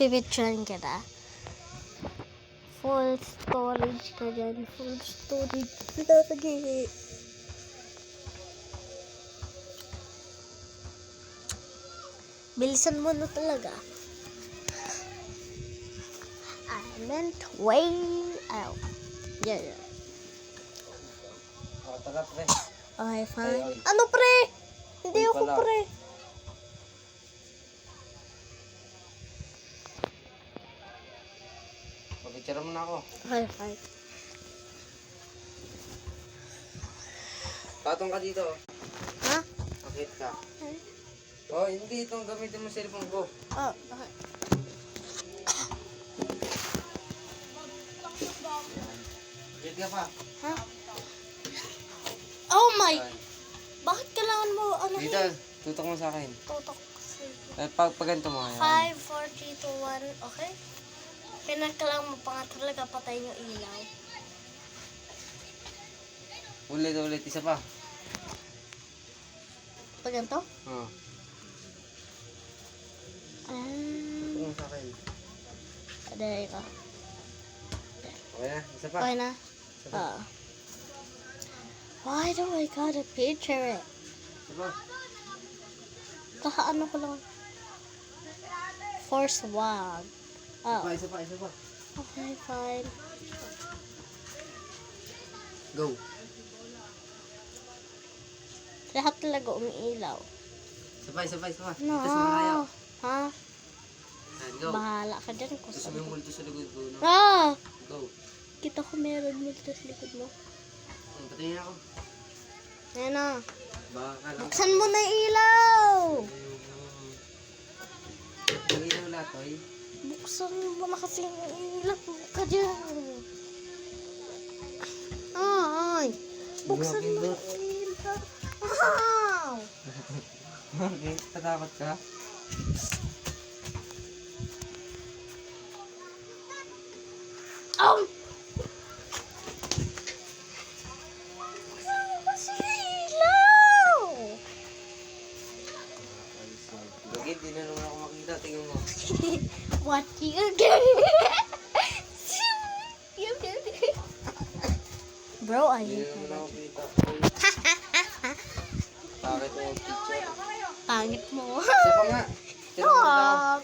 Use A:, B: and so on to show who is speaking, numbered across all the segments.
A: Pipicturean kita. Full storage ka dyan. Full storage. Lagi. Bilisan mo na talaga. I meant way out. Yeah.
B: Tara, pre.
A: Okay, fine.
B: Ay.
A: Ano, pre? Hindi
B: Uy,
A: ako,
B: pala.
A: pre.
B: Pag-picture mo na ako.
A: Okay, fine.
B: Patong ka dito.
A: Ha?
B: Akit ka. Oh, hindi. Itong gamitin mo cellphone ko.
A: Oh, okay.
B: Akit ka pa.
A: Ha? Oh my!
B: Ayan.
A: Bakit kailangan mo, ano
B: Dito, tutok mo sa akin.
A: Tutok.
B: Pag ganito mo. Ayan.
A: 5, 4, 3, 2, 1. Okay? Kailangan mo pa nga talaga patayin yung ilaw.
B: Ulit. Isa pa.
A: Pag ganito?
B: Oh. Tutok mo sa akin.
A: There you go.
B: Okay na. Isa pa.
A: Okay na?
B: Isa pa.
A: Why do I gotta picture it?
B: Isa pa.
A: Kakaano ko lang. Force wag. Oh.
B: Isa pa.
A: Okay, fine.
B: Go.
A: Lahat talaga umiilaw.
B: Isa pa.
A: No.
B: Ito sa malayo.
A: Ha?
B: Ayan, go.
A: Bahala ka dyan kung
B: Gusto
A: saan.
B: mo yung multo sa likod ko, no?
A: Ah!
B: Go.
A: Kita ko meron multo sa likod mo.
B: Patingin ako.
A: Ayan na.
B: Baka lang.
A: Buksan mo na yung ilaw!
B: Ang ilaw lahat, oy.
A: Buksan mo na kasi yung ilaw ka dyan. Ay! Buksan mo
B: Grabe,
A: yung ilaw. Wow!
B: Bakit? Tatakot ka?
A: Oh! Buksan mo kasi yung ilaw!
B: Bakit? Di na naman ako makita. Tingnan mo.
A: What you doing? Bro, I
B: Di
A: hate
B: na naman
A: you.
B: ako kita. Bakit mo yung picture?
A: Pangit mo.
B: Isa pa nga. Tira mo na ako.
A: Wag.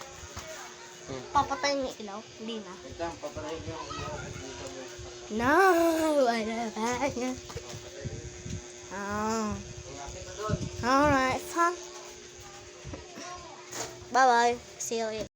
A: Papatayin yung ilaw. Hindi na.
B: Ito, paparahin ko yung ilaw. Dito mo.
A: No, ano ba yan? Oh.
B: Ingakit na doon.
A: Alright, fine. Bye-bye. See you later.